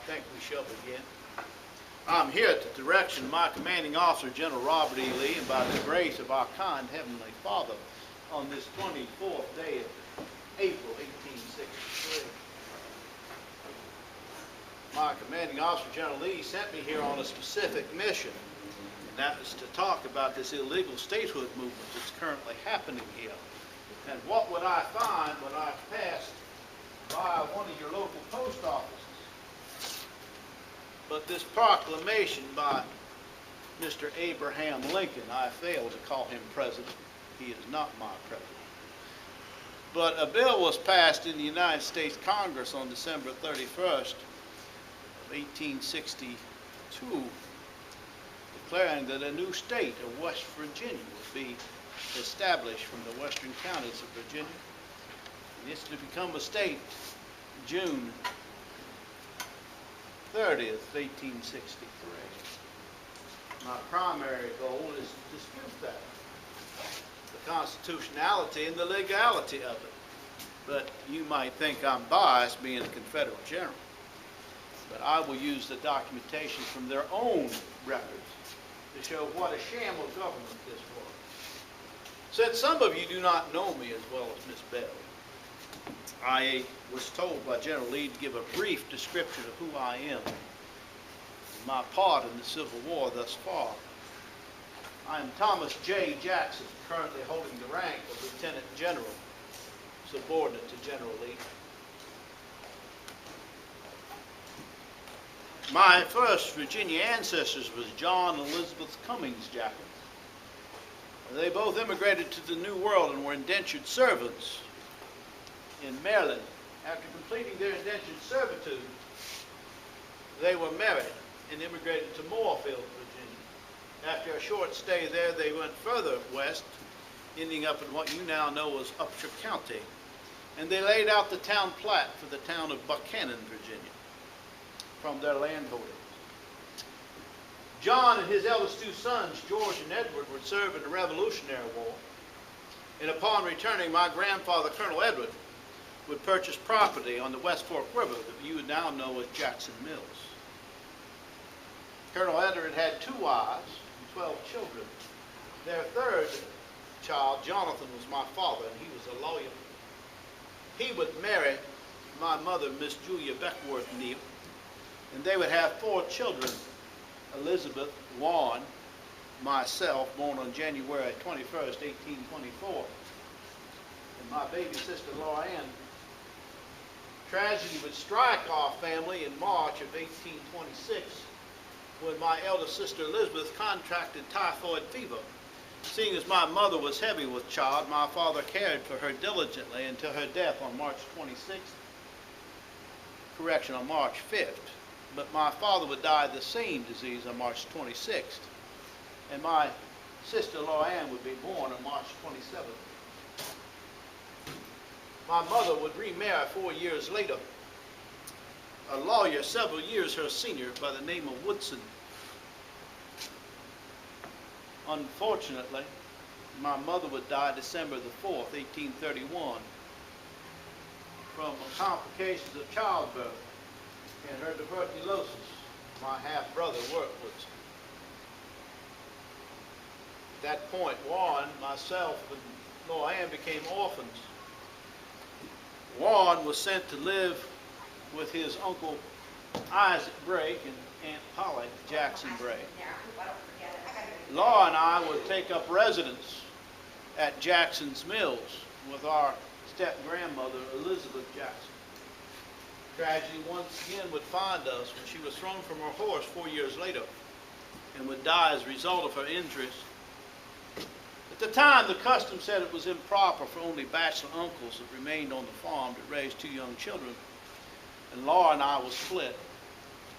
think we shall begin. I'm here at the direction of my commanding officer, General Robert E. Lee, and by the grace of our kind Heavenly Father, on this 24th day of April, 1863. My commanding officer, General Lee, sent me here on a specific mission, and that is to talk about this illegal statehood movement that's currently happening here. And what would I find when I passed by one of your local post offices? But this proclamation by Mr. Abraham Lincoln, I failed to call him president. He is not my president. But a bill was passed in the United States Congress on December 31st of 1862, declaring that a new state of West Virginia would be established from the western counties of Virginia. And it's to become a state June 30th, 1863. My primary goal is to dispute that, the constitutionality and the legality of it. But you might think I'm biased being a Confederate general. But I will use the documentation from their own records to show what a sham of government this was. Since some of you do not know me as well as Miss Bell, I was told by General Lee to give a brief description of who I am and my part in the Civil War thus far. I am Thomas J. Jackson, currently holding the rank of Lieutenant General, subordinate to General Lee. My first Virginia ancestors was John and Elizabeth Cummings Jackson. They both immigrated to the New World and were indentured servants in Maryland. After completing their indentured servitude, they were married and immigrated to Moorefield, Virginia. After a short stay there, they went further west, ending up in what you now know as Upshur County, and they laid out the town plat for the town of Buchanan, Virginia, from their landholdings. John and his eldest two sons, George and Edward, would serve in the Revolutionary War, and upon returning, my grandfather, Colonel Edward, would purchase property on the West Fork River that you now know as Jackson Mills. Colonel Edward had 2 wives and 12 children. Their third child, Jonathan, was my father, and he was a lawyer. He would marry my mother, Miss Julia Beckworth Neal, and they would have 4 children: Elizabeth, Juan, myself, born on January 21st, 1824, and my baby sister, Laura Ann. Tragedy would strike our family in March of 1826 when my eldest sister Elizabeth contracted typhoid fever. Seeing as my mother was heavy with child, my father cared for her diligently until her death on March 26th. Correction, on March 5th. But my father would die of the same disease on March 26th. And my sister Laura Ann would be born on March 27th. My mother would remarry 4 years later, a lawyer several years her senior by the name of Woodson. Unfortunately, my mother would die December the 4th, 1831, from complications of childbirth and her tuberculosis. My half-brother worked with her. At that point, Juan, myself, and Laura Ann became orphans. Juan was sent to live with his uncle Isaac Brake and Aunt Polly Jackson Brake. Laura and I would take up residence at Jackson's Mills with our step-grandmother Elizabeth Jackson. Tragedy once again would find us when she was thrown from her horse 4 years later and would die as a result of her injuries. At the time, the custom said it was improper for only bachelor uncles that remained on the farm to raise 2 young children, and Laura and I was split.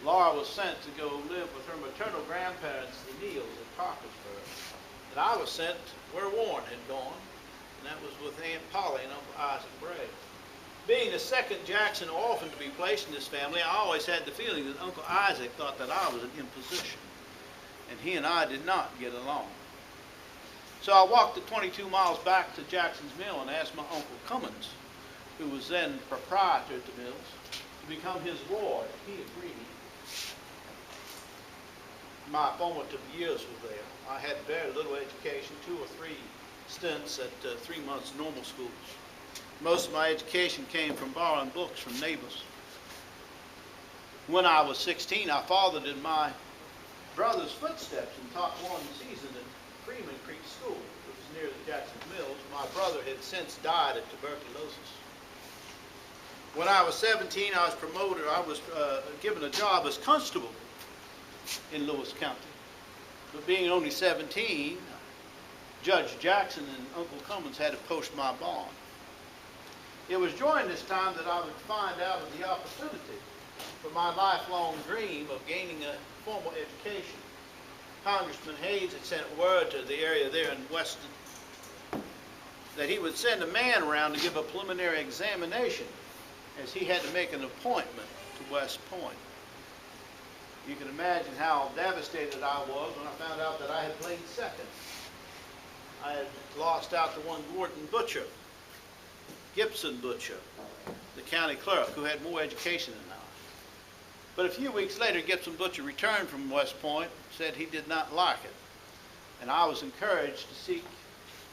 Laura was sent to go live with her maternal grandparents, the Neals, at Parkersburg, and I was sent where Warren had gone, and that was with Aunt Polly and Uncle Isaac Bray. Being the second Jackson orphan to be placed in this family, I always had the feeling that Uncle Isaac thought that I was an imposition, and he and I did not get along. So I walked the 22 miles back to Jackson's Mill and asked my Uncle Cummins, who was then proprietor at the mills, to become his ward. He agreed. My formative years were there. I had very little education, 2 or 3 stints at 3 months normal schools. Most of my education came from borrowing books from neighbors. When I was 16, I followed in my brother's footsteps and taught 1 season at Freeman Creek School. It was near the Jackson Mills. My brother had since died of tuberculosis. When I was 17, I was promoted. I was given a job as constable in Lewis County. But being only 17, Judge Jackson and Uncle Cummins had to post my bond. It was during this time that I would find out of the opportunity for my lifelong dream of gaining a formal education. Congressman Hayes had sent word to the area there in Weston that he would send a man around to give a preliminary examination, as he had to make an appointment to West Point. You can imagine how devastated I was when I found out that I had played second. I had lost out to one Gordon Butcher, Gibson Butcher, the county clerk, who had more education than I. But a few weeks later, Gibson Butcher returned from West Point, said he did not like it. And I was encouraged to seek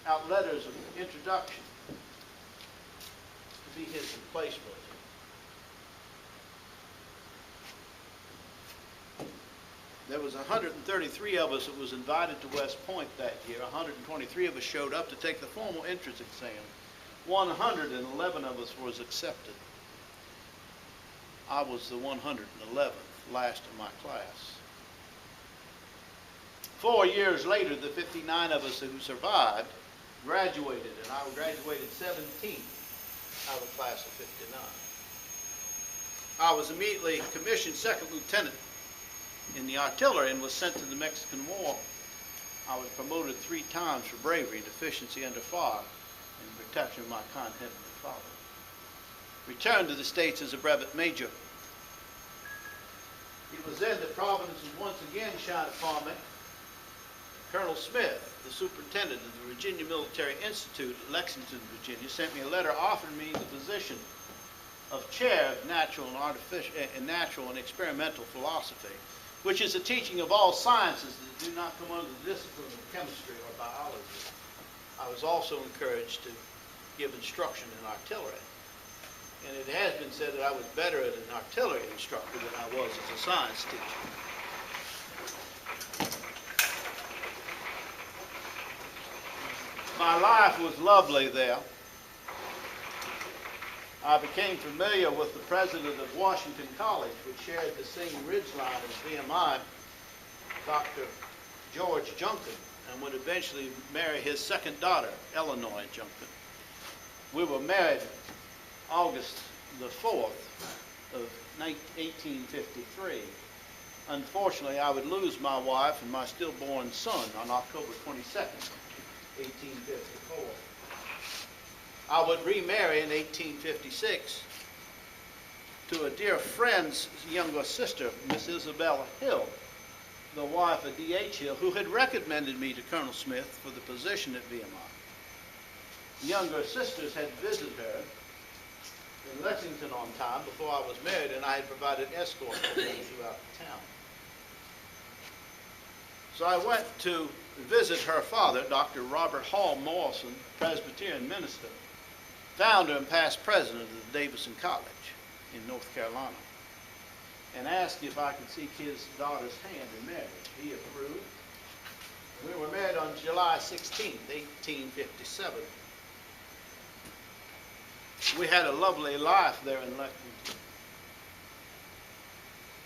out letters of introduction to be his replacement. There was 133 of us that was invited to West Point that year. 123 of us showed up to take the formal entrance exam. 111 of us was accepted. I was the 111th, last in my class. 4 years later, the 59 of us who survived graduated, and I graduated 17th out of the class of 59. I was immediately commissioned second lieutenant in the artillery and was sent to the Mexican War. I was promoted 3 times for bravery and efficiency under fire and protection of my contemporary father. Returned to the States as a brevet major. It was then that Providence was once again shined upon me. Colonel Smith, the superintendent of the Virginia Military Institute at Lexington, Virginia, sent me a letter offering me the position of chair of natural and experimental philosophy, which is the teaching of all sciences that do not come under the discipline of chemistry or biology. I was also encouraged to give instruction in artillery. And it has been said that I was better as an artillery instructor than I was as a science teacher. My life was lovely there. I became familiar with the president of Washington College, which shared the same ridgeline as VMI, Dr. George Junkin, and would eventually marry his second daughter, Eleanor Junkin. We were married August the 4th of 1853. Unfortunately, I would lose my wife and my stillborn son on October 22nd, 1854. I would remarry in 1856 to a dear friend's younger sister, Miss Isabella Hill, the wife of D.H. Hill, who had recommended me to Colonel Smith for the position at VMI. Younger sisters had visited her in Lexington on time before I was married, and I had provided escort for them throughout the town. So I went to visit her father, Dr. Robert Hall Morrison, Presbyterian minister, founder and past president of the Davison College in North Carolina, and asked if I could seek his daughter's hand in marriage. He approved. We were married on July 16, 1857. We had a lovely life there in Lexington.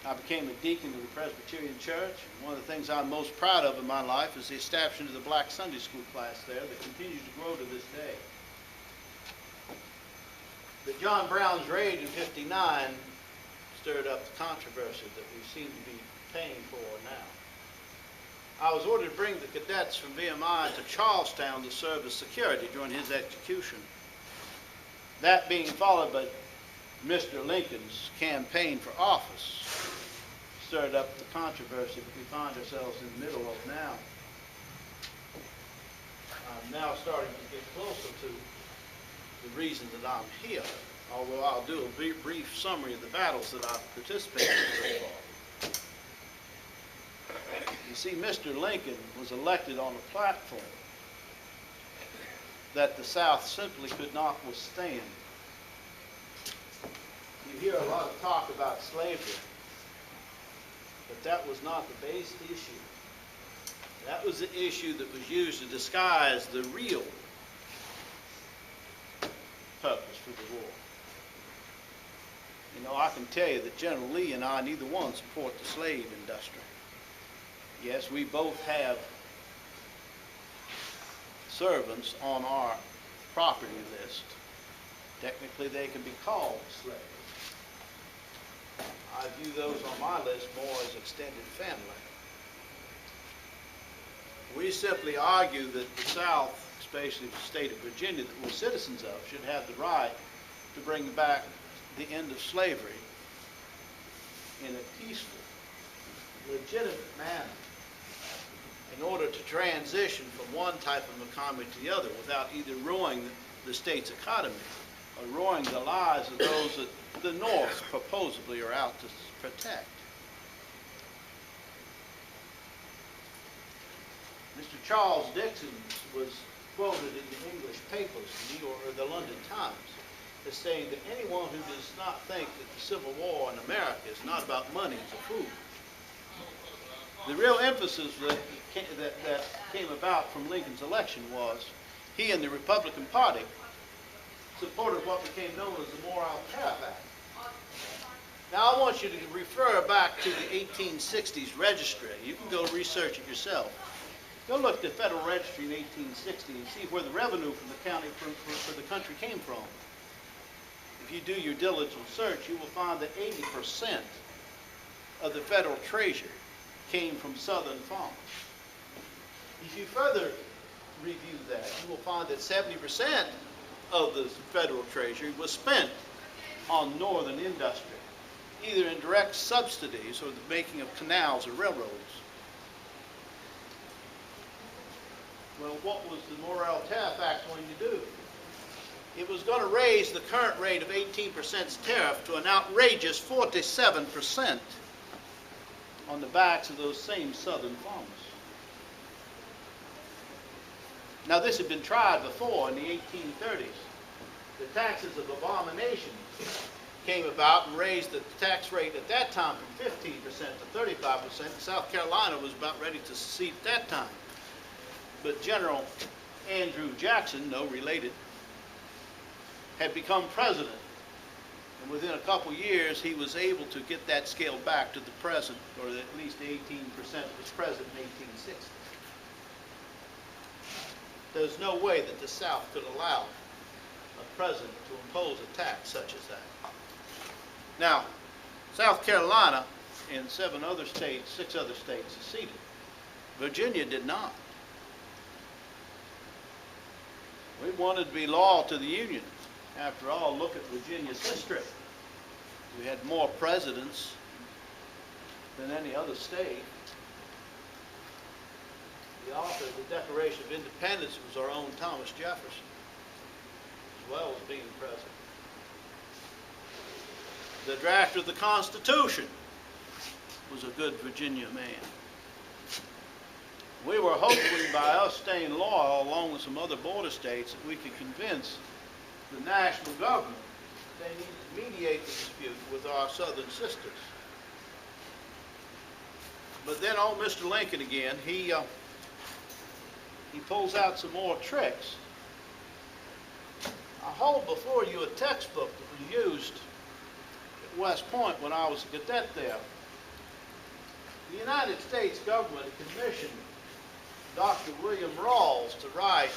I became a deacon of the Presbyterian Church. And one of the things I'm most proud of in my life is the establishment of the black Sunday school class there that continues to grow to this day. But John Brown's raid in '59 stirred up the controversy that we seem to be paying for now. I was ordered to bring the cadets from VMI to Charlestown to serve as security during his execution. That being followed by Mr. Lincoln's campaign for office stirred up the controversy that we find ourselves in the middle of now. I'm now starting to get closer to the reason that I'm here. although I'll do a brief summary of the battles that I've participated in so far. You see, Mr. Lincoln was elected on a platform that the South simply could not withstand. You hear a lot of talk about slavery, but that was not the base issue. That was the issue that was used to disguise the real purpose for the war. You know, I can tell you that General Lee and I, neither one support the slave industry. Yes, we both have servants on our property list. Technically, they can be called slaves. I view those on my list more as extended family. We simply argue that the South, especially the state of Virginia that we're citizens of, should have the right to bring back the end of slavery in a peaceful, legitimate manner in order to transition from one type of economy to the other without either ruining the state's economy or ruining the lives of those that the North supposedly are out to protect. Mr. Charles Dixon was quoted in the English papers, the New York or the London Times, as saying that anyone who does not think that the Civil War in America is not about money is a fool. The real emphasis that came about from Lincoln's election was he and the Republican Party supported what became known as the Morrill Tariff Act. Now I want you to refer back to the 1860s registry. You can go research it yourself. Go look at the Federal Registry in 1860 and see where the revenue from the county, for the country came from. If you do your diligent search, you will find that 80% of the federal treasure came from southern farmers. If you further review that, you will find that 70% of the federal treasury was spent on northern industry, either in direct subsidies or the making of canals or railroads. Well, what was the Morrill Tariff Act going to do? It was going to raise the current rate of 18% tariff to an outrageous 47% on the backs of those same southern farmers. Now, this had been tried before in the 1830s. The taxes of abomination came about and raised the tax rate at that time from 15% to 35%. South Carolina was about ready to secede at that time. But General Andrew Jackson, no related, had become president. And within a couple years, he was able to get that scale back to the present, or at least the 18% that was present in 1860. There's no way that the South could allow a president to impose a tax such as that. Now, South Carolina and 6 other states seceded. Virginia did not. We wanted to be loyal to the Union. After all, look at Virginia's history. We had more presidents than any other state. The author of the Declaration of Independence was our own Thomas Jefferson, as well as being president. The drafter of the Constitution was a good Virginia man. We were hoping by us staying loyal, along with some other border states, that we could convince the national government they needed to mediate the dispute with our southern sisters. But then old Mr. Lincoln again, he pulls out some more tricks. I hold before you a textbook that was used at West Point when I was a cadet there. The United States government commissioned Dr. William Rawls to write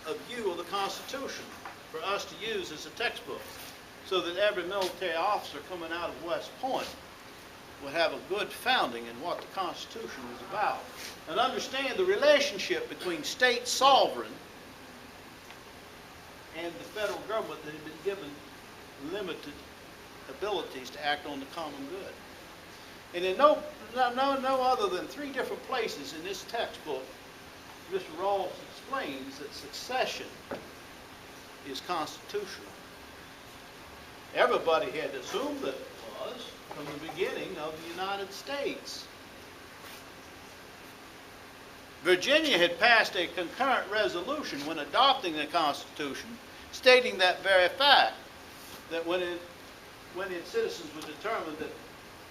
a view of the Constitution for us to use as a textbook, so that every military officer coming out of West Point would have a good founding in what the Constitution was about, and understand the relationship between state sovereign and the federal government that had been given limited abilities to act on the common good. And in no other than 3 different places in this textbook, Mr. Rawls explains that succession is constitutional. Everybody had assumed that it was from the beginning of the United States. Virginia had passed a concurrent resolution when adopting the Constitution, stating that very fact, that when its citizens were determined that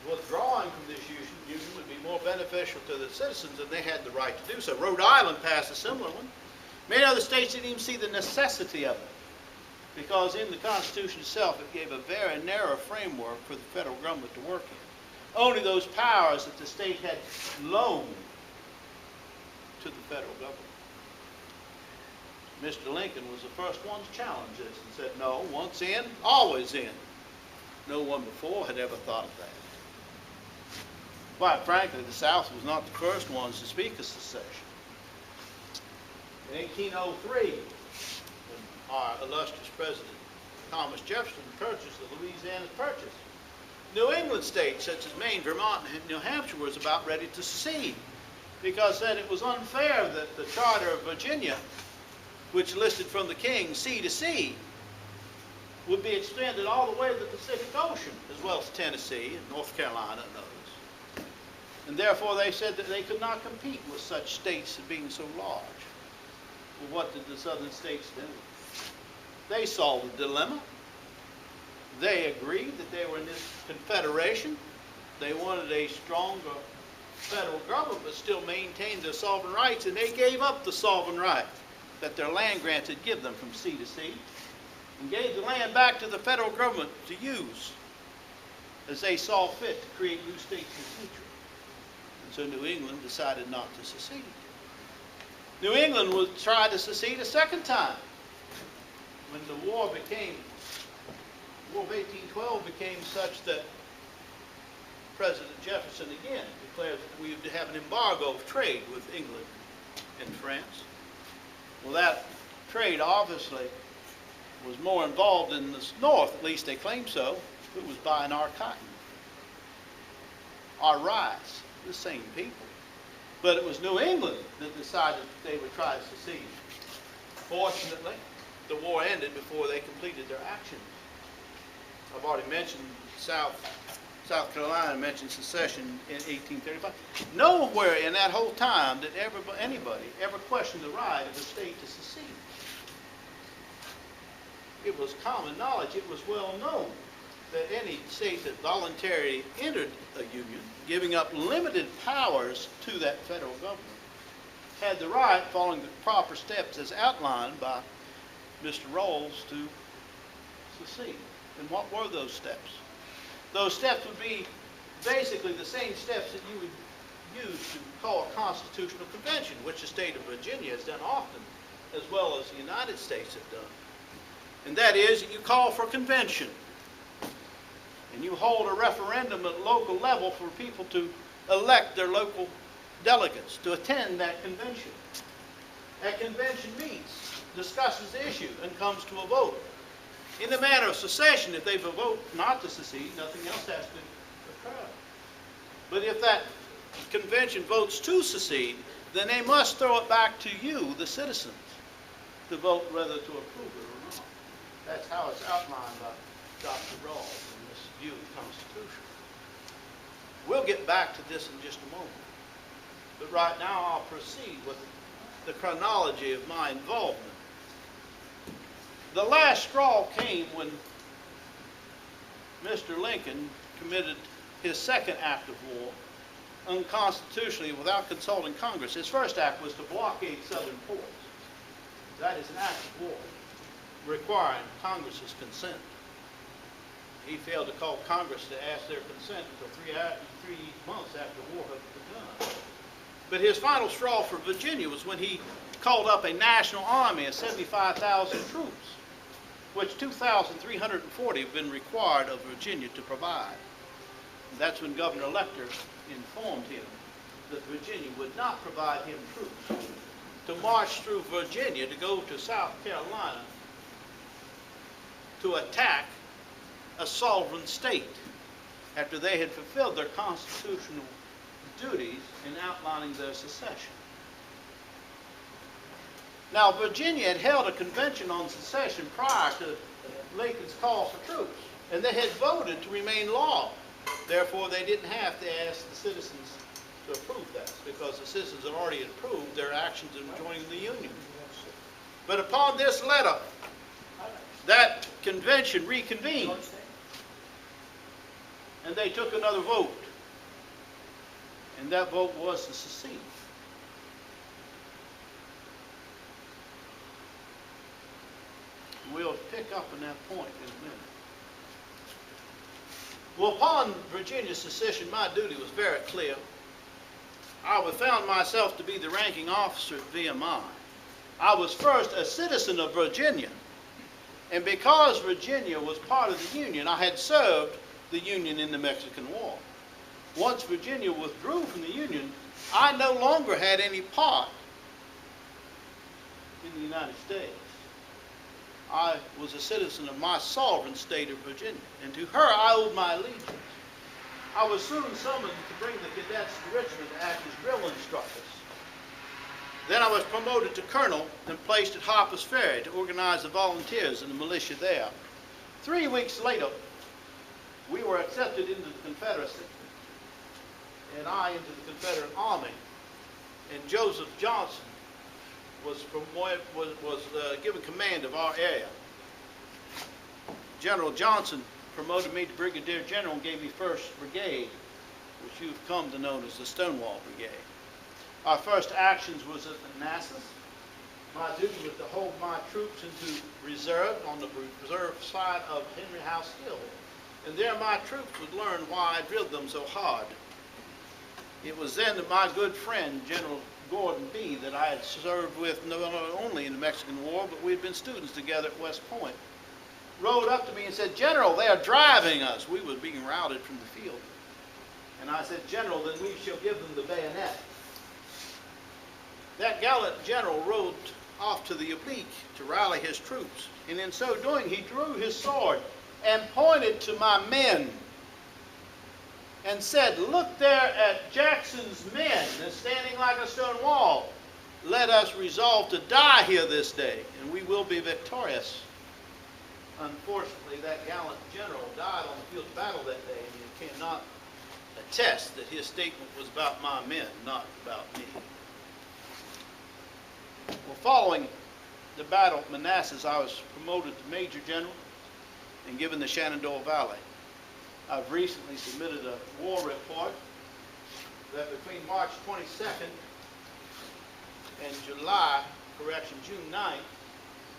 withdrawing from this union would be more beneficial to the citizens, and they had the right to do so. Rhode Island passed a similar one. Many other states didn't even see the necessity of it, because in the Constitution itself it gave a very narrow framework for the federal government to work in. Only those powers that the state had loaned to the federal government. Mr. Lincoln was the first one to challenge this and said, no, once in, always in. No one before had ever thought of that. Quite frankly, the South was not the first ones to speak of secession. In 1803, when our illustrious President Thomas Jefferson purchased the Louisiana Purchase, New England states such as Maine, Vermont, and New Hampshire was about ready to secede, because then it was unfair that the Charter of Virginia, which listed from the king sea to sea, would be extended all the way to the Pacific Ocean, as well as Tennessee and North Carolina and others. And therefore they said that they could not compete with such states as being so large. Well, what did the southern states do? They saw the dilemma. They agreed that they were in this confederation. They wanted a stronger federal government, but still maintained their sovereign rights, and they gave up the sovereign right that their land grants had given them from sea to sea, and gave the land back to the federal government to use as they saw fit to create new states in the future. And so New England decided not to secede. New England would try to secede a second time when the War of 1812 became such that President Jefferson again declared that we would have an embargo of trade with England and France. Well, that trade obviously was more involved in the North, at least they claimed so. It was buying our cotton, our rice, the same people. But it was New England that decided that they would try to secede. Fortunately, the war ended before they completed their actions. I've already mentioned South Carolina mentioned secession in 1835. Nowhere in that whole time did anybody ever question the right of the state to secede. It was common knowledge, it was well known that any state that voluntarily entered a union, giving up limited powers to that federal government, had the right, following the proper steps as outlined by Mr. Rawls, to secede. And what were those steps? Those steps would be basically the same steps that you would use to call a constitutional convention, which the state of Virginia has done often, as well as the United States have done. And that is that you call for a convention. And you hold a referendum at local level for people to elect their local delegates to attend that convention. That convention meets, discusses the issue, and comes to a vote. In the matter of secession, if they vote not to secede, nothing else has to occur. But if that convention votes to secede, then they must throw it back to you, the citizens, to vote whether to approve it or not. That's how it's outlined by Dr. Rawls in this view of the Constitution. We'll get back to this in just a moment. But right now I'll proceed with the chronology of my involvement. The last straw came when Mr. Lincoln committed his second act of war unconstitutionally without consulting Congress. His first act was to blockade southern ports. That is an act of war requiring Congress's consent. He failed to call Congress to ask their consent until 3 months after the war had begun. But his final straw for Virginia was when he called up a national army of 75,000 troops, which 2,340 have been required of Virginia to provide. And that's when Governor Lecter informed him that Virginia would not provide him troops to march through Virginia to go to South Carolina to attack a sovereign state after they had fulfilled their constitutional duties in outlining their secession. Now, Virginia had held a convention on secession prior to Lincoln's call for troops. And they had voted to remain law. Therefore, they didn't have to ask the citizens to approve that, because the citizens had already approved their actions in joining the Union. But upon this letter, that convention reconvened, and they took another vote. And that vote was to secede. We'll pick up on that point in a minute. Well, upon Virginia's secession, my duty was very clear. I found myself to be the ranking officer at VMI. I was first a citizen of Virginia, and because Virginia was part of the Union, I had served the Union in the Mexican War. Once Virginia withdrew from the Union, I no longer had any part in the United States. I was a citizen of my sovereign state of Virginia, and to her I owed my allegiance. I was soon summoned to bring the cadets to Richmond to act as drill instructors. Then I was promoted to colonel and placed at Harper's Ferry to organize the volunteers and the militia there. 3 weeks later, we were accepted into the Confederacy, and I into the Confederate Army. And Joseph Johnson was given command of our area. General Johnson promoted me to brigadier general and gave me 1st Brigade, which you've come to know as the Stonewall Brigade. Our first actions was at Manassas. My duty was to hold my troops into reserve on the reserve side of Henry House Hill. And there my troops would learn why I drilled them so hard. It was then that my good friend, General Gordon B., that I had served with not only in the Mexican War, but we had been students together at West Point, rode up to me and said, "General, they are driving us." We were being routed from the field. And I said, "General, then we shall give them the bayonet." That gallant general rode off to the oblique to rally his troops, and in so doing he drew his sword and pointed to my men and said, "Look there at Jackson's men. They're standing like a stone wall. Let us resolve to die here this day, and we will be victorious." Unfortunately, that gallant general died on the field of battle that day, and you cannot attest that his statement was about my men, not about me. Well, following the Battle of Manassas, I was promoted to Major General and given the Shenandoah Valley. I've recently submitted a war report that between March 22nd and June 9th,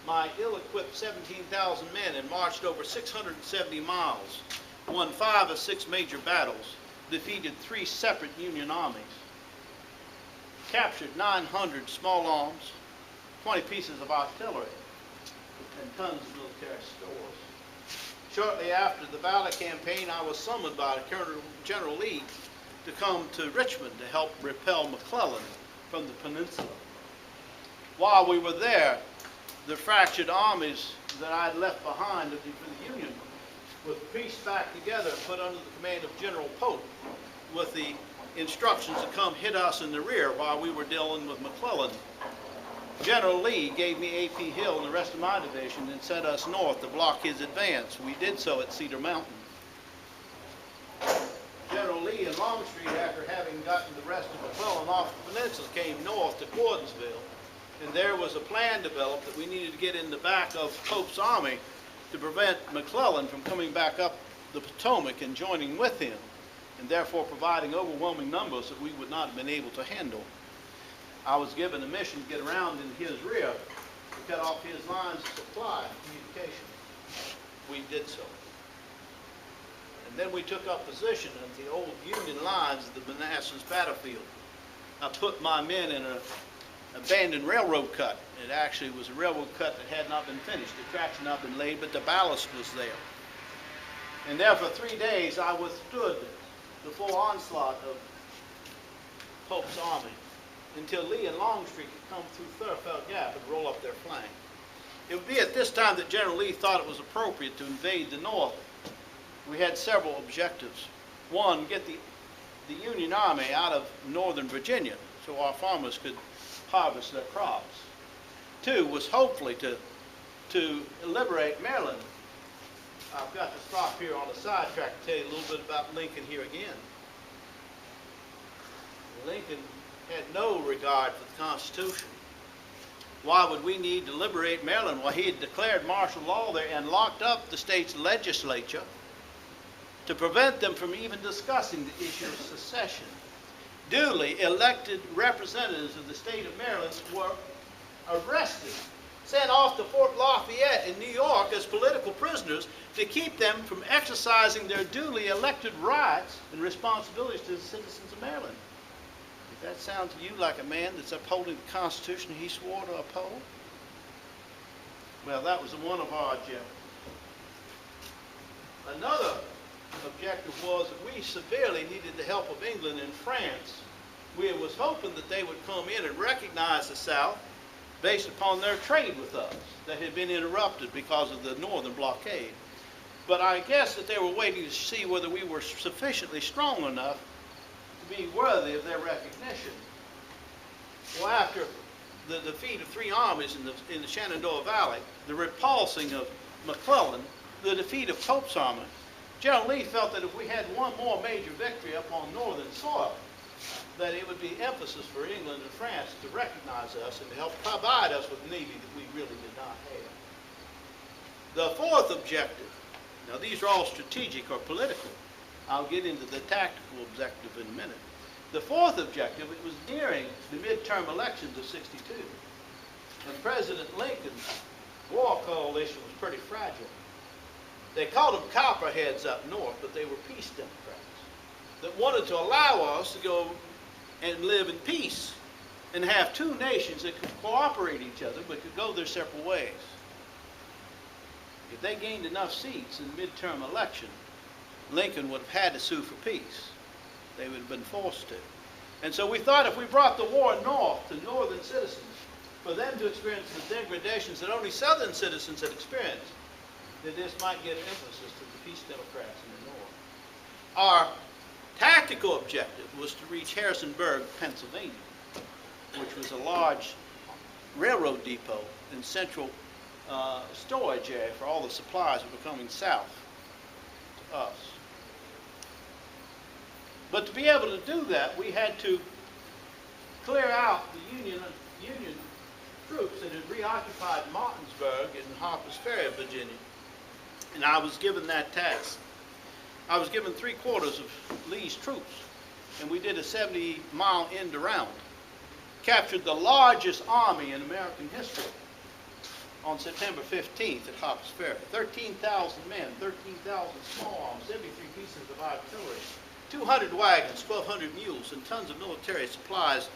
my ill-equipped 17,000 men had marched over 670 miles, won 5 of 6 major battles, defeated 3 separate Union armies, captured 900 small arms, 20 pieces of artillery, and tons of military stores. Shortly after the Valley campaign, I was summoned by Colonel General Lee to come to Richmond to help repel McClellan from the peninsula. While we were there, the fractured armies that I had left behind for the Union were pieced back together and put under the command of General Pope, with the instructions to come hit us in the rear while we were dealing with McClellan. General Lee gave me A.P. Hill and the rest of my division and sent us north to block his advance. We did so at Cedar Mountain. General Lee and Longstreet, after having gotten the rest of McClellan off the peninsula, came north to Gordonsville, and there was a plan developed that we needed to get in the back of Pope's army to prevent McClellan from coming back up the Potomac and joining with him, and therefore providing overwhelming numbers that we would not have been able to handle. I was given a mission to get around in his rear to cut off his lines of supply and communication. We did so. And then we took up position at the old Union lines of the Manassas battlefield. I put my men in an abandoned railroad cut. It actually was a railroad cut that had not been finished. The tracks had not been laid, but the ballast was there. And there for 3 days I withstood the full onslaught of Pope's army, until Lee and Longstreet could come through Thurfeld Gap and roll up their flank. It would be at this time that General Lee thought it was appropriate to invade the North. We had several objectives. One, get the Union Army out of northern Virginia so our farmers could harvest their crops. 2 was hopefully to liberate Maryland I've got to stop here on a sidetrack to tell you a little bit about Lincoln here again. Lincoln had no regard for the Constitution. Why would we need to liberate Maryland? Well, he had declared martial law there and locked up the state's legislature to prevent them from even discussing the issue of secession. Duly elected representatives of the state of Maryland were arrested, sent off to Fort Lafayette in New York as political prisoners to keep them from exercising their duly elected rights and responsibilities to the citizens of Maryland. Does that sound to you like a man that's upholding the Constitution he swore to uphold? Well, that was one of our objectives. Another objective was that we severely needed the help of England and France. We was hoping that they would come in and recognize the South based upon their trade with us that had been interrupted because of the northern blockade. But I guess that they were waiting to see whether we were sufficiently strong enough to be worthy of their recognition. Well, after the defeat of three armies in the Shenandoah Valley, the repulsing of McClellan, the defeat of Pope's army, General Lee felt that if we had one more major victory up on northern soil, that it would be emphasis for England and France to recognize us and to help provide us with a navy that we really did not have. The fourth objective, now these are all strategic or political. I'll get into the tactical objective in a minute. The fourth objective, it was nearing the midterm elections of '62. And President Lincoln's war coalition was pretty fragile. They called them copperheads up north, but they were peace Democrats that wanted to allow us to go and live in peace and have two nations that could cooperate each other but could go their separate ways. If they gained enough seats in the midterm election, Lincoln would have had to sue for peace. They would have been forced to. And so we thought if we brought the war north to northern citizens, for them to experience the degradations that only southern citizens had experienced, that this might get emphasis to the peace Democrats in the north. Our tactical objective was to reach Harrisonburg, Pennsylvania, which was a large railroad depot and central storage area for all the supplies that were coming south to us. But to be able to do that, we had to clear out the Union troops that had reoccupied Martinsburg and Harper's Ferry, Virginia. And I was given that task. I was given 3/4 of Lee's troops, and we did a 70-mile end around. Captured the largest army in American history on September 15th at Harper's Ferry. 13,000 men, 13,000 small arms, 73 pieces of artillery, 200 wagons, 1,200 mules, and tons of military supplies,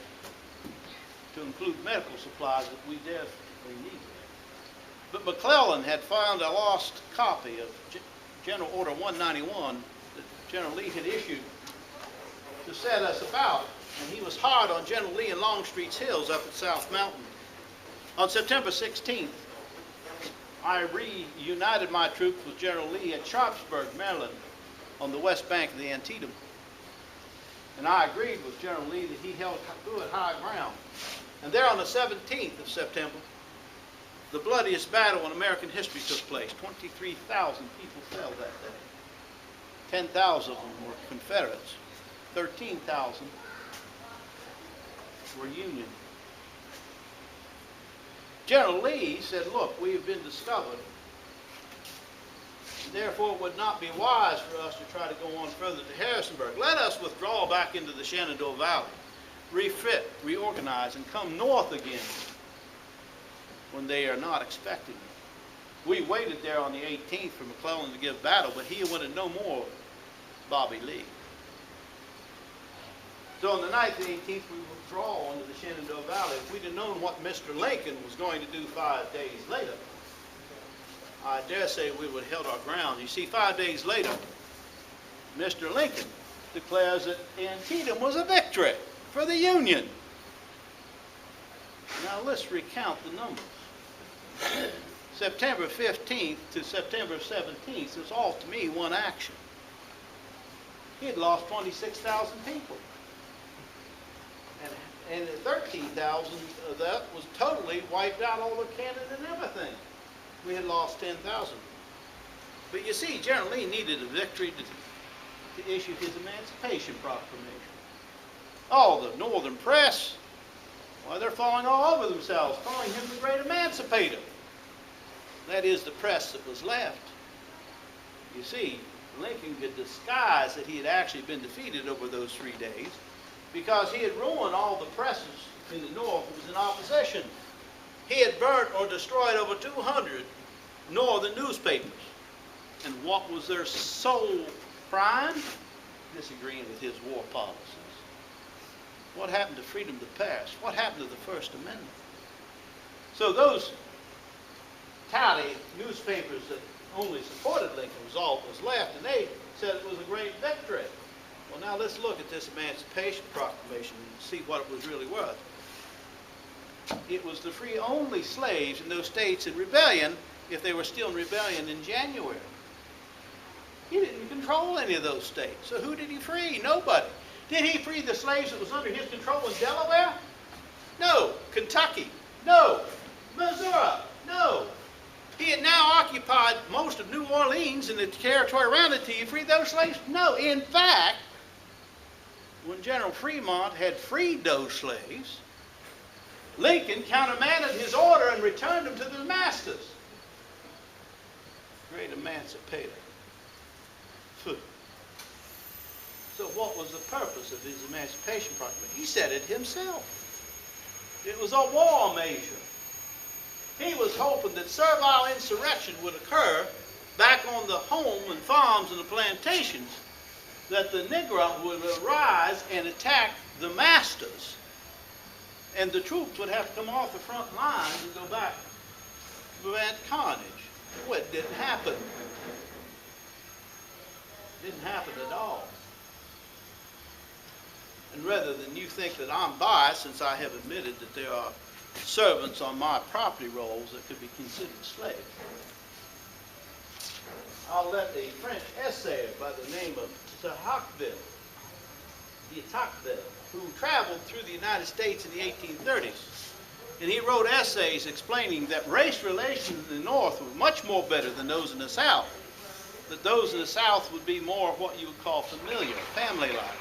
to include medical supplies that we desperately needed. But McClellan had found a lost copy of General Order 191 that General Lee had issued to set us about, and he was hard on General Lee in Longstreet's Hills up at South Mountain. On September 16th, I reunited my troops with General Lee at Sharpsburg, Maryland, on the west bank of the Antietam. And I agreed with General Lee that he held good high ground. And there on the 17th of September, the bloodiest battle in American history took place. 23,000 people fell that day. 10,000 of them were Confederates. 13,000 were Union. General Lee said, look, we have been discovered. Therefore, it would not be wise for us to try to go on further to Harrisonburg. Let us withdraw back into the Shenandoah Valley, refit, reorganize, and come north again when they are not expecting it. We waited there on the 18th for McClellan to give battle, but he wanted no more of Bobby Lee. So on the night of the 18th, we withdraw into the Shenandoah Valley. If we'd have known what Mr. Lincoln was going to do 5 days later, I dare say we would have held our ground. You see, 5 days later, Mr. Lincoln declares that Antietam was a victory for the Union. Now let's recount the numbers. September 15th to September 17th was all to me one action. He had lost 26,000 people. And 13,000 of that was totally wiped out, all the cannon and everything. We had lost 10,000. But you see, General Lee needed a victory to issue his Emancipation Proclamation. Oh, the Northern press, why, they're falling all over themselves, calling him the great emancipator. That is the press that was left. You see, Lincoln could disguise that he had actually been defeated over those 3 days because he had ruined all the presses in the North that was in opposition. He had burnt or destroyed over 200 Northern newspapers. And what was their sole crime? Disagreeing with his war policies. What happened to freedom of the press? What happened to the First Amendment? So those touty newspapers that only supported Lincoln was all that was left, and they said it was a great victory. Well, now let's look at this Emancipation Proclamation and see what it was really worth. It was to free only slaves in those states in rebellion if they were still in rebellion in January. He didn't control any of those states. So who did he free? Nobody. Did he free the slaves that was under his control in Delaware? No. Kentucky? No. Missouri? No. He had now occupied most of New Orleans and the territory around it. Did he free those slaves? No. In fact, when General Fremont had freed those slaves, Lincoln countermanded his order and returned them to their masters. Great emancipator. So what was the purpose of his Emancipation Proclamation? He said it himself. It was a war measure. He was hoping that servile insurrection would occur back on the home and farms and the plantations, that the Negro would arise and attack the masters, and the troops would have to come off the front lines and go back to prevent carnage. Well, it didn't happen. It didn't happen at all. And rather than you think that I'm biased, since I have admitted that there are servants on my property rolls that could be considered slaves, I'll let a French essayer by the name of Tocqueville, who traveled through the United States in the 1830s, and he wrote essays explaining that race relations in the North were much more better than those in the South, that those in the South would be more what you would call familiar, family-like.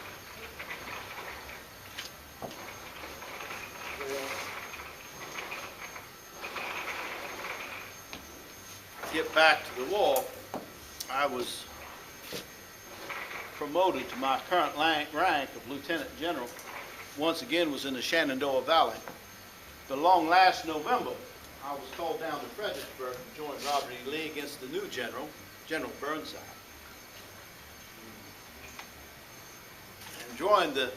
Get back to the war, I was promoted to my current rank of Lieutenant General. Once again was in the Shenandoah Valley. But along last November, I was called down to Fredericksburg to join Robert E. Lee against the new general, General Burnside. And joined the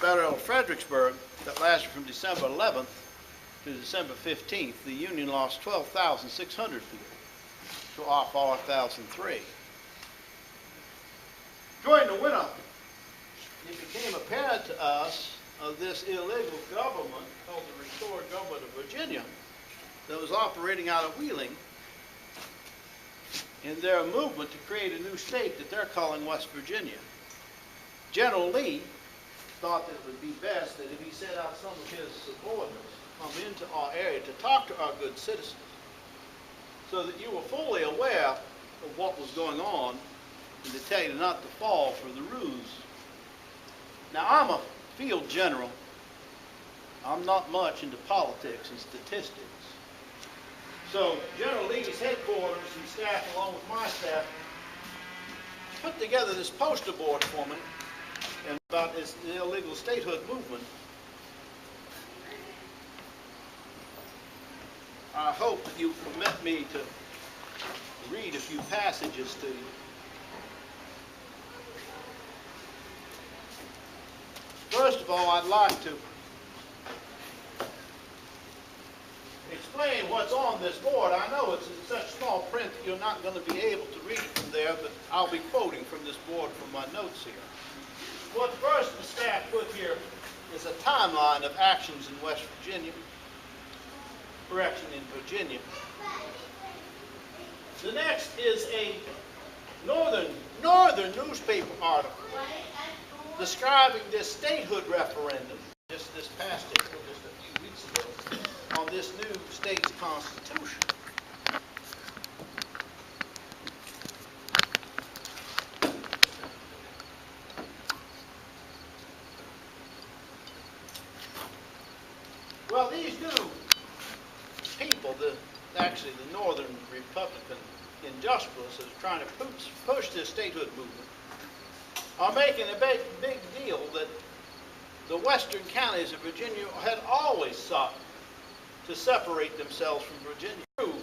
Battle of Fredericksburg that lasted from December 11th to December 15th. The Union lost 12,600 people to our 4,003. During the winter, it became apparent to us of this illegal government called the Restored Government of Virginia that was operating out of Wheeling in their movement to create a new state that they're calling West Virginia. General Lee thought that it would be best that if he sent out some of his subordinates to come into our area to talk to our good citizens so that you were fully aware of what was going on and to tell you not to fall for the ruse. Now, I'm a field general. I'm not much into politics and statistics. So General Lee's headquarters and staff, along with my staff, put together this poster board for me and about this illegal statehood movement. I hope that you permit me to read a few passages to you. First of all, I'd like to explain what's on this board. I know it's in such small print that you're not going to be able to read from there, but I'll be quoting from this board from my notes here. What first the staff put here is a timeline of actions in West Virginia, correction, in Virginia. The next is a northern newspaper article describing this statehood referendum, just this past April, just a few weeks ago, on this new state's constitution. Well, these new people, actually the Northern Republican industrialists that are trying to push this statehood movement, are making a big deal that the western counties of Virginia had always sought to separate themselves from Virginia. Through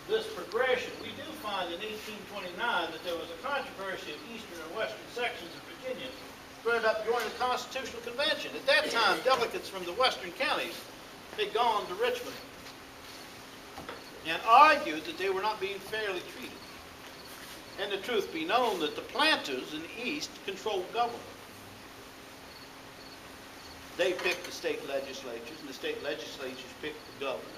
this progression, we do find in 1829 that there was a controversy of eastern and western sections of Virginia spread up during the Constitutional Convention. At that time, delegates from the western counties had gone to Richmond and argued that they were not being fairly treated. And the truth be known that the planters in the East controlled government. They picked the state legislatures, and the state legislatures picked the governor.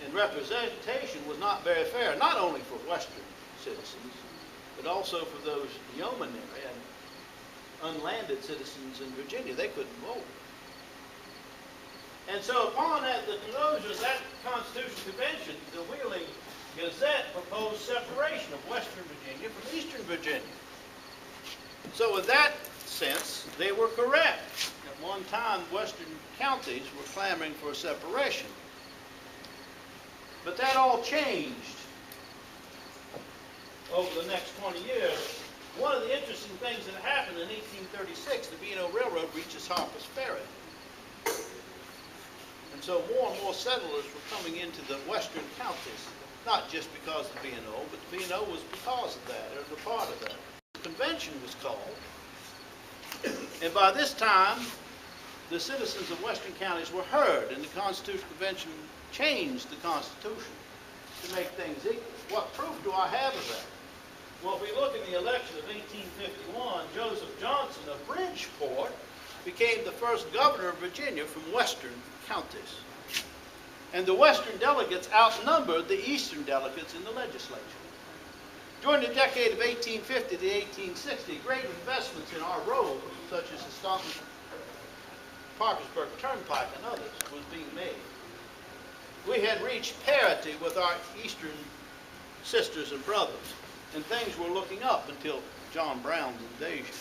And representation was not very fair, not only for Western citizens, but also for those yeomanry and unlanded citizens in Virginia. They couldn't vote. And so upon the closure of that Constitutional Convention, the Wheeling Gazette proposed separation of Western Virginia from Eastern Virginia. So in that sense, they were correct. At one time, Western counties were clamoring for a separation. But that all changed over the next 20 years. One of the interesting things that happened in 1836, the B&O Railroad reaches Harper's Ferry. And so more and more settlers were coming into the western counties, not just because of the B&O, but the B&O was because of that, or a part of that. The convention was called, and by this time, the citizens of western counties were heard, and the Constitutional Convention changed the Constitution to make things equal. What proof do I have of that? Well, if we look at the election of 1851, Joseph Johnson of Bridgeport became the first governor of Virginia from western counties. And the western delegates outnumbered the eastern delegates in the legislature. During the decade of 1850 to 1860, great investments in our roads, such as the Staunton-Parkersburg Turnpike and others, was being made. We had reached parity with our eastern sisters and brothers, and things were looking up until John Brown's invasion.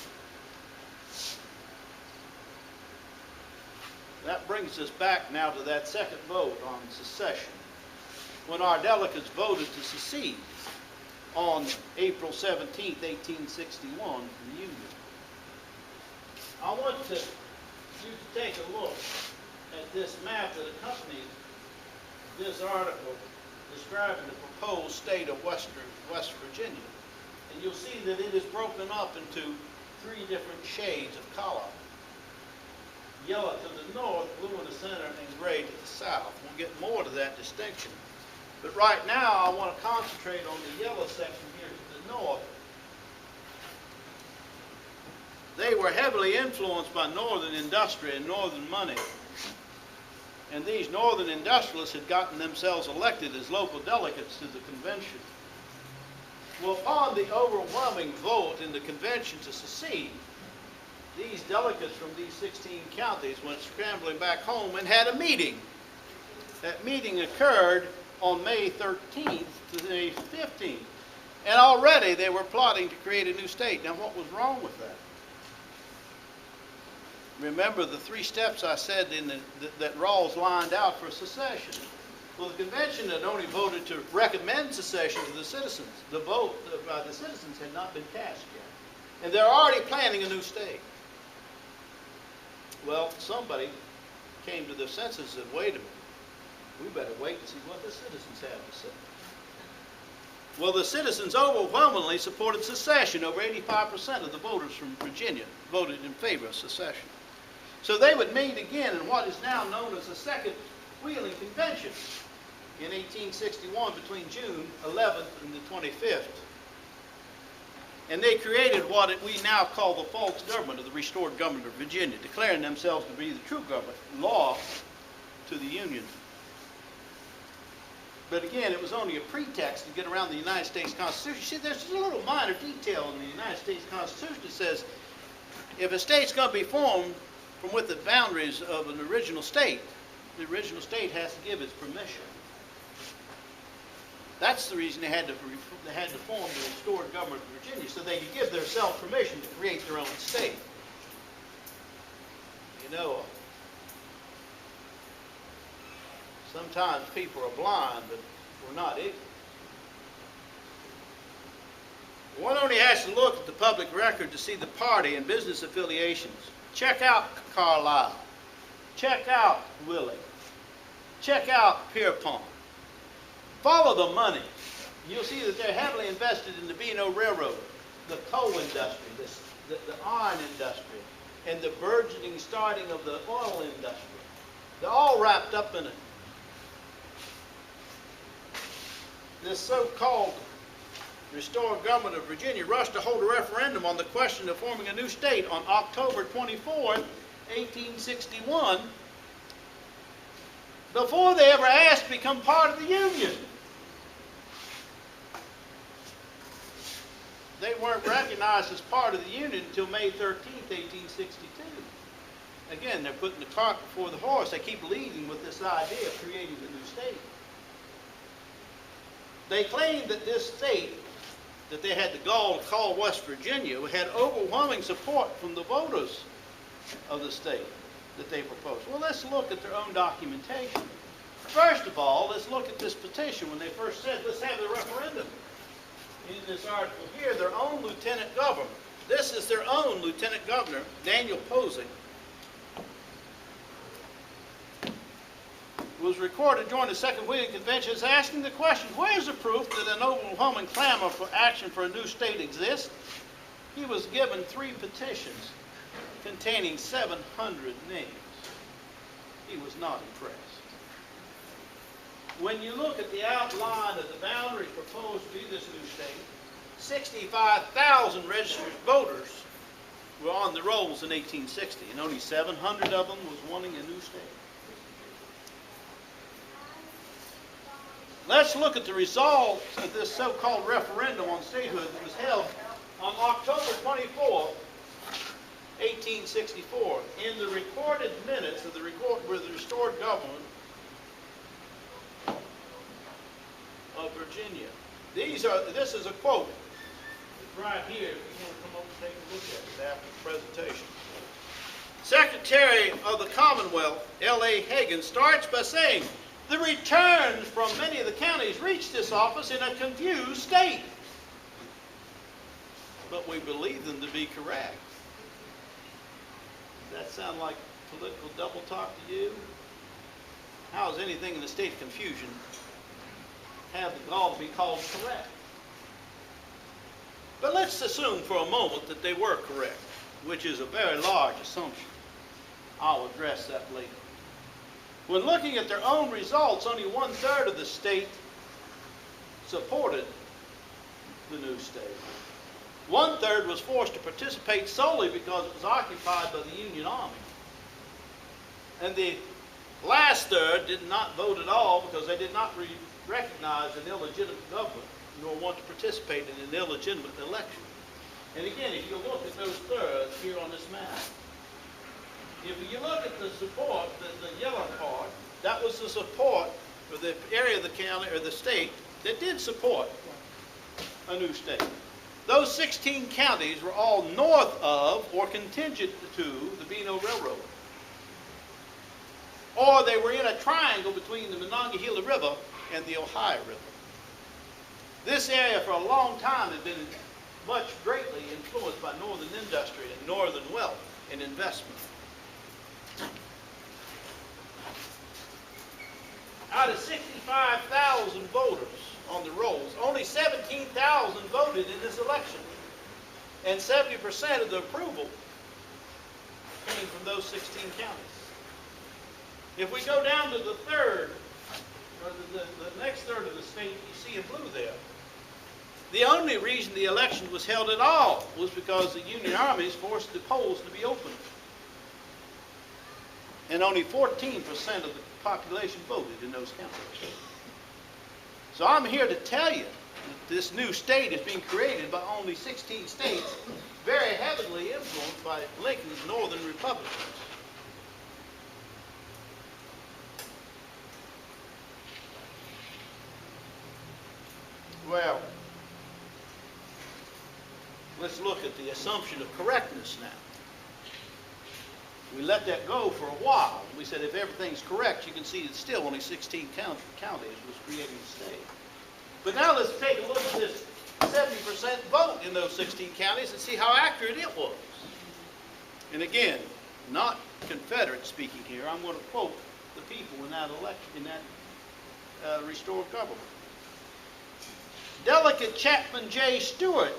That brings us back now to that second vote on secession, when our delegates voted to secede on April 17, 1861, from the Union. I want you to take a look at this map that accompanies this article describing the proposed state of West Virginia. And you'll see that it is broken up into three different shades of color. Yellow to the north, blue in the center, and gray to the south. We'll get more to that distinction. But right now, I want to concentrate on the yellow section here to the north. They were heavily influenced by northern industry and northern money. And these northern industrialists had gotten themselves elected as local delegates to the convention. Well, upon the overwhelming vote in the convention to secede, these delegates from these 16 counties went scrambling back home and had a meeting. That meeting occurred on May 13th to May 15th. And already they were plotting to create a new state. Now, what was wrong with that? Remember the three steps I said that Rawls lined out for secession. Well, the convention had only voted to recommend secession to the citizens. The vote by the citizens had not been cast yet. And they're already planning a new state. Well, somebody came to their senses and said, wait a minute, we better wait and see what the citizens have to say. Well, the citizens overwhelmingly supported secession. Over 85% of the voters from Virginia voted in favor of secession. So they would meet again in what is now known as the Second Wheeling Convention in 1861 between June 11th and the 25th. And they created what we now call the false government, or the restored government of Virginia, declaring themselves to be the true government, law to the Union. But again, it was only a pretext to get around the United States Constitution. See, there's a little minor detail in the United States Constitution that says if a state's going to be formed from within the boundaries of an original state, the original state has to give its permission. That's the reason they had to form the restored government of Virginia, so they could give themselves permission to create their own state. You know, Sometimes people are blind, but we're not ignorant. One only has to look at the public record to see the party and business affiliations. Check out Carlisle. Check out Willie. Check out Pierpont. Follow the money. You'll see that they're heavily invested in the B&O Railroad, the coal industry, the iron industry, and the burgeoning starting of the oil industry. They're all wrapped up in it. This so-called restored government of Virginia rushed to hold a referendum on the question of forming a new state on October 24th, 1861, before they ever asked to become part of the Union. They weren't recognized as part of the Union until May 13th, 1862. Again, they're putting the cart before the horse. They keep leading with this idea of creating the new state. They claimed that this state that they had the gall to call West Virginia had overwhelming support from the voters of the state that they proposed. Well, let's look at their own documentation. First of all, let's look at this petition when they first said, let's have the referendum. In this article here, their own lieutenant governor. This is their own lieutenant governor, Daniel Posey, was recorded during the Second Whig Convention as asking the question, where is the proof that an overwhelming clamor for action for a new state exists? He was given 3 petitions containing 700 names. He was not impressed. When you look at the outline of the boundaries proposed to be this new state, 65,000 registered voters were on the rolls in 1860, and only 700 of them was wanting a new state. Let's look at the results of this so-called referendum on statehood that was held on October 24, 1864, in the recorded minutes of the restored government of Virginia. This is a quote right here. If you want to come over and take a look at it after the presentation. Secretary of the Commonwealth, L.A. Hagan, starts by saying, the returns from many of the counties reached this office in a confused state. But we believe them to be correct. Does that sound like political double talk to you? How is anything in the state of confusion have the gall to be called correct? But let's assume for a moment that they were correct, which is a very large assumption. I'll address that later. When looking at their own results, only 1/3 of the state supported the new state. 1/3 was forced to participate solely because it was occupied by the Union Army. And the last third did not vote at all because they did not recognize an illegitimate government nor want to participate in an illegitimate election. And again, if you look at those thirds here on this map, if you look at the support, the yellow part, that was the support for the area of the county or the state that did support a new state. Those 16 counties were all north of or contingent to the B&O Railroad. Or they were in a triangle between the Monongahela River and the Ohio River. This area for a long time had been greatly influenced by northern industry and northern wealth and investment. Out of 65,000 voters on the rolls, only 17,000 voted in this election. And 70% of the approval came from those 16 counties. If we go down to the third, or the next third of the state you see in blue there, the only reason the election was held at all was because the Union armies forced the polls to be opened. And only 14% of the population voted in those counties. So I'm here to tell you that this new state is being created by only 16 states, very heavily influenced by Lincoln's Northern Republicans. Well, let's look at the assumption of correctness now. We let that go for a while. We said if everything's correct, you can see it's still only 16 counties was creating the state. But now let's take a look at this 70% vote in those 16 counties and see how accurate it was. And again, not Confederate speaking here. I'm going to quote the people in that election, in that restored government. Delegate Chapman J. Stewart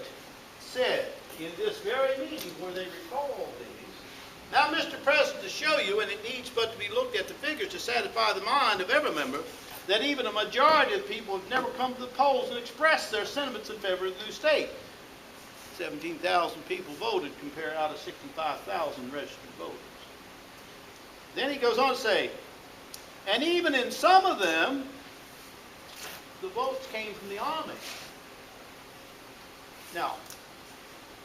said in this very meeting where they recalled these, "Now, Mr. President, to show you, and it needs but to be looked at the figures to satisfy the mind of every member, that even a majority of the people have never come to the polls and expressed their sentiments in favor of the new state." 17,000 people voted compared out of 65,000 registered voters. Then he goes on to say, and even in some of them, the votes came from the Army. Now,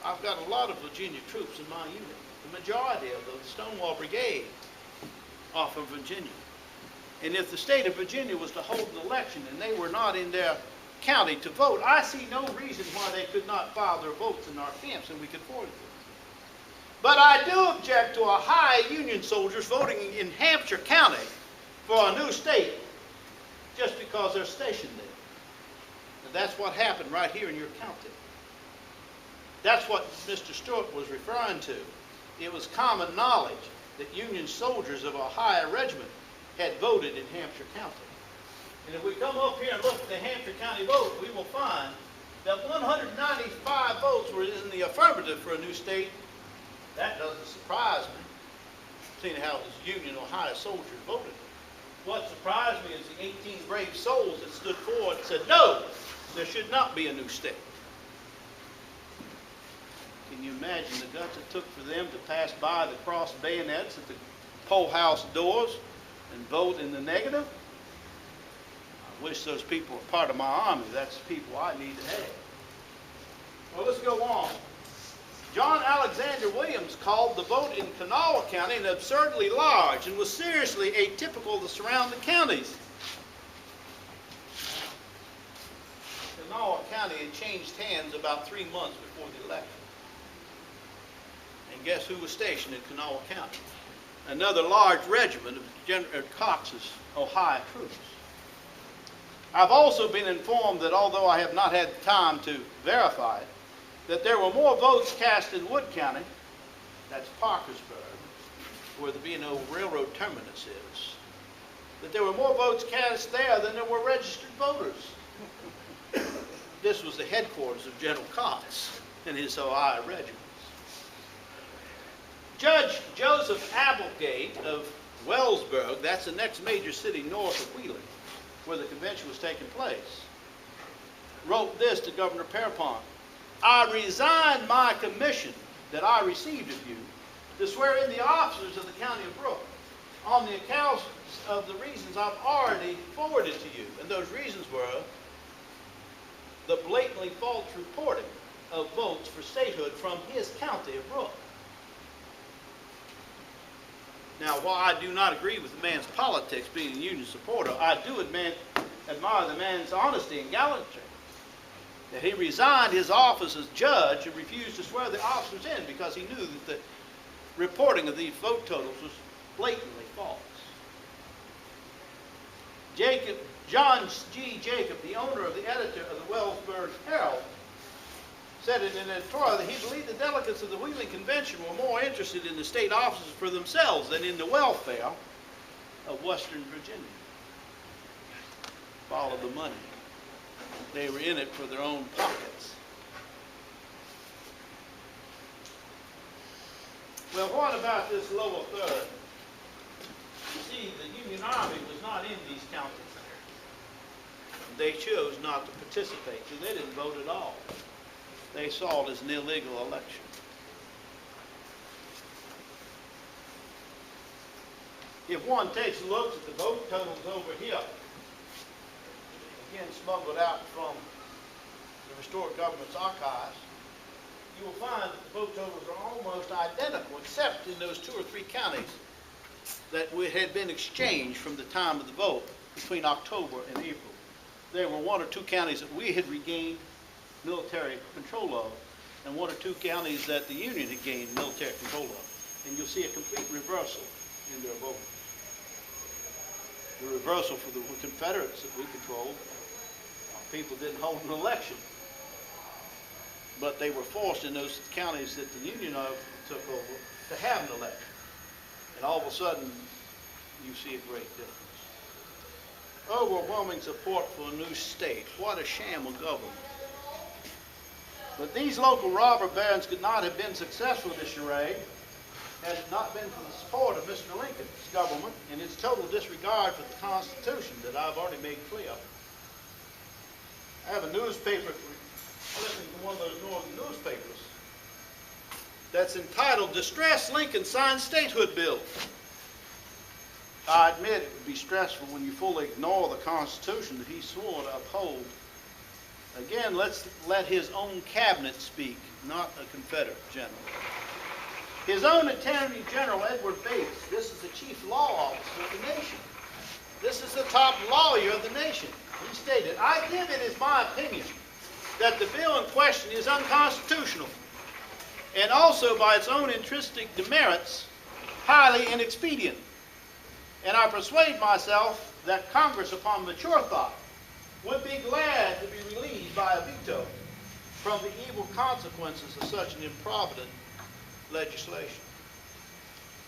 I've got a lot of Virginia troops in my unit. The majority of the Stonewall Brigade are from Virginia. And if the state of Virginia was to hold an election and they were not in their county to vote, I see no reason why they could not file their votes in our camps and we could forward them. But I do object to a high Union soldiers voting in Hampshire County for a new state just because they're stationed there. And that's what happened right here in your county. That's what Mr. Stewart was referring to. It was common knowledge that Union soldiers of a higher regiment had voted in Hampshire County. And if we come up here and look at the Hampshire County vote, we will find that 195 votes were in the affirmative for a new state. That doesn't surprise me, seeing how those Union Ohio soldiers voted. What surprised me is the 18 brave souls that stood forward and said, no, there should not be a new state. Can you imagine the guts it took for them to pass by the crossed bayonets at the poll house doors and vote in the negative? I wish those people were part of my army. That's the people I need to have. Well, let's go on. John Alexander Williams called the vote in Kanawha County an absurdly large and was seriously atypical of the surrounding counties. Kanawha County had changed hands about 3 months before the election. And guess who was stationed in Kanawha County? Another large regiment of General Cox's Ohio troops. I've also been informed that although I have not had time to verify it, that there were more votes cast in Wood County, that's Parkersburg, where the B&O Railroad terminus is, that there were more votes cast there than there were registered voters. This was the headquarters of General Cox and his Ohio regiments. Judge Joseph Applegate of Wellsburg, that's the next major city north of Wheeling, where the convention was taking place, wrote this to Governor Capon: I resign my commission that I received of you to swear in the officers of the county of Brooke on the accounts of the reasons I've already forwarded to you. And those reasons were the blatantly false reporting of votes for statehood from his county of Brooke. Now, while I do not agree with the man's politics, being a Union supporter, I do admire the man's honesty and gallantry. That he resigned his office as judge and refused to swear the officers in because he knew that the reporting of these vote totals was blatantly false. John G. Jacob, the owner of the editor of the Wellsburg Herald, said in an editorial that he believed the delegates of the Wheeling Convention were more interested in the state offices for themselves than in the welfare of Western Virginia. Follow the money. They were in it for their own pockets. Well, what about this lower third? You see, the Union Army was not in these counties. They chose not to participate, so they didn't vote at all. They saw it as an illegal election. If one takes a look at the vote totals over here, again smuggled out from the restored government's archives, you will find that the vote totals are almost identical, except in those 2 or 3 counties that had been exchanged from the time of the vote between October and April. There were 1 or 2 counties that we had regained military control of, and 1 or 2 counties that the Union had gained military control of. and you'll see a complete reversal in their voting. The reversal for the Confederates that we controlled. People didn't hold an election, but they were forced in those counties that the Union took over to have an election. And all of a sudden, you see a great difference. Overwhelming support for a new state. What a sham of government. But these local robber barons could not have been successful in this charade had it not been for the support of Mr. Lincoln's government and its total disregard for the Constitution that I've already made clear. I have a newspaper, listening to one of those northern newspapers, that's entitled, "Distressed Lincoln Signs Statehood Bill." I admit it would be stressful when you fully ignore the Constitution that he swore to uphold. Again, let's let his own cabinet speak, not a Confederate general. His own Attorney General, Edward Bates, this is the chief law officer of the nation. This is the top lawyer of the nation. He stated, "I give it as my opinion that the bill in question is unconstitutional and also by its own intrinsic demerits highly inexpedient. And I persuade myself that Congress, upon mature thought, would be glad to be relieved by a veto from the evil consequences of such an improvident legislation."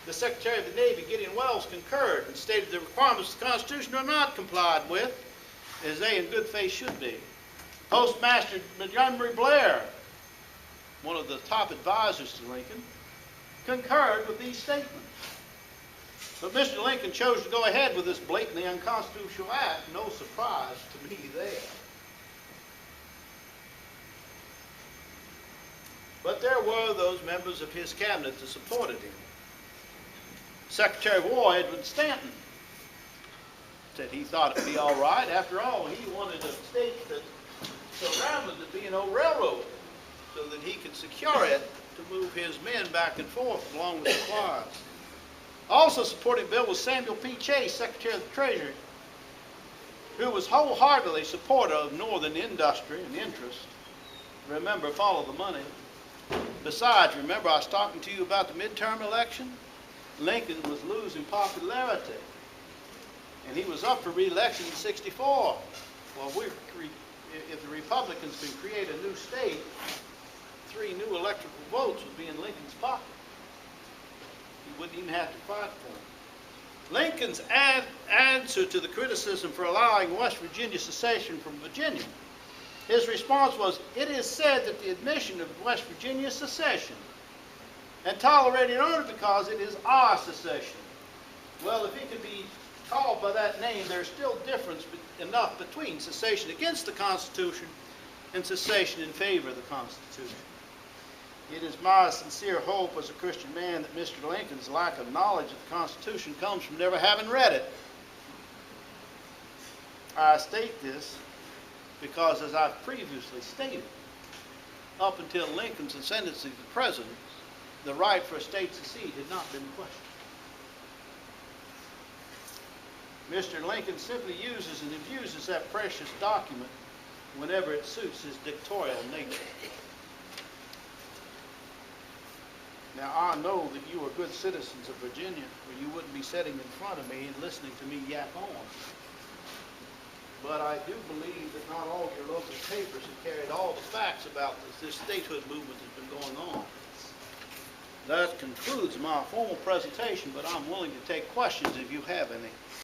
The Secretary of the Navy, Gideon Welles, concurred and stated the requirements of the Constitution are not complied with, as they in good faith should be. Postmaster Montgomery Blair, one of the top advisors to Lincoln, concurred with these statements. But Mr. Lincoln chose to go ahead with this blatantly unconstitutional act. No surprise to me there. But there were those members of his cabinet that supported him. Secretary of War Edward Stanton said he thought it would be all right. After all, he wanted a state that surrounded it being no railroad so that he could secure it to move his men back and forth along with supplies. Also supporting the bill was Samuel P. Chase, Secretary of the Treasury, who was wholeheartedly supportive of Northern industry and interest. Remember, follow the money. Besides, remember I was talking to you about the midterm election? Lincoln was losing popularity, and he was up for re-election in '64. Well, if the Republicans can create a new state, 3 new electoral votes would be in Lincoln's pocket. He wouldn't even have to fight for them. Lincoln's answer to the criticism for allowing West Virginia secession from Virginia, his response was, "It is said that the admission of West Virginia is secession, and tolerated only because it is our secession." Well, if it could be called by that name, there's still difference enough between secession against the Constitution and secession in favor of the Constitution. It is my sincere hope as a Christian man that Mr. Lincoln's lack of knowledge of the Constitution comes from never having read it. I state this because, as I've previously stated, up until Lincoln's ascendancy to the President, the right for a state to secede had not been questioned. Mr. Lincoln simply uses and abuses that precious document whenever it suits his dictatorial nature. Now, I know that you are good citizens of Virginia, or you wouldn't be sitting in front of me and listening to me yap on. But I do believe that not all your local papers have carried all the facts about this statehood movement that's been going on. That concludes my formal presentation, but I'm willing to take questions if you have any.